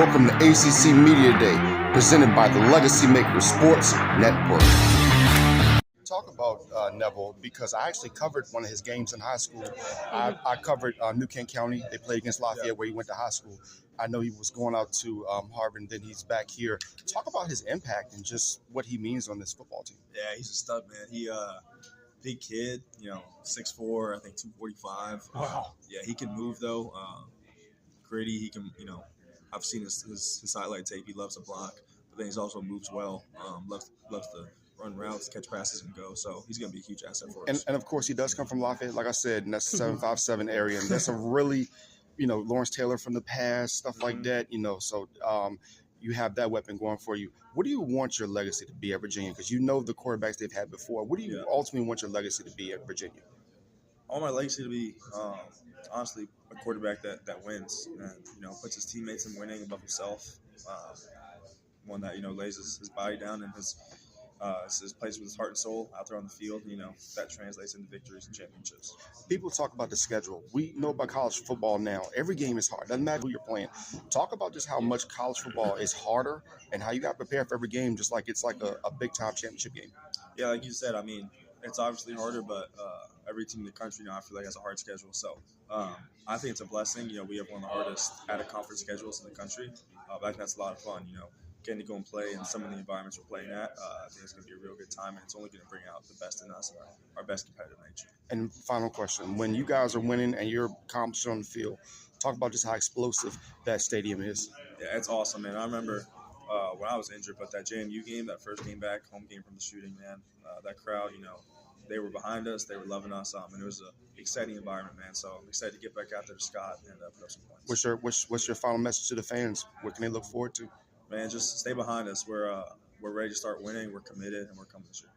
live from the ACC Media Day, presented by the Legacy Maker Sports Network. Talk about Neville, because I actually covered one of his games in high school. I covered New Kent County. They played against Lafayette, where he went to high school. I know he was going out to Harvard, and then he's back here. Talk about his impact and just what he means on this football team. Yeah, he's a stud, man. He big kid, 6'4", I think 245. Wow. Yeah, he can move though. Gritty, he can, I've seen his highlight tape. He loves to block, but then he's also moves well. Loves to run routes, catch passes, and go. So he's going to be a huge asset for us. And of course, he does come from Lafayette, like I said, and that's 757 area, and that's a really, Lawrence Taylor from the past, stuff like that. So you have that weapon going for you. What do you want your legacy to be at Virginia? Because you know the quarterbacks they've had before. What do you ultimately want your legacy to be at Virginia? I want my legacy to be, honestly, a quarterback that wins and, puts his teammates in winning above himself. One that, lays his body down and his plays with his heart and soul out there on the field. That translates into victories and championships. People talk about the schedule. We know about college football now. Every game is hard. Doesn't matter who you're playing. Talk about just how much college football is harder and how you got to prepare for every game, just like it's like a big-time championship game. Yeah, like you said, it's obviously harder, but every team in the country now I feel like has a hard schedule. So I think it's a blessing. We have one of the hardest out-of-conference schedules in the country. But I think that's a lot of fun, getting to go and play in some of the environments we're playing at. I think it's going to be a real good time, and it's only going to bring out the best in us and our best competitive nature. And final question, when you guys are winning and you're accomplished on the field, talk about just how explosive that stadium is. Yeah, it's awesome, man. I remember when I was injured, but that JMU game, that first game back, home game from the shooting, man, that crowd, they were behind us, they were loving us, and it was an exciting environment, man. So I'm excited to get back out there to Scott and put up some points. What's your final message to the fans? What can they look forward to? Man, just stay behind us. We're ready to start winning. We're committed, and we're coming this year.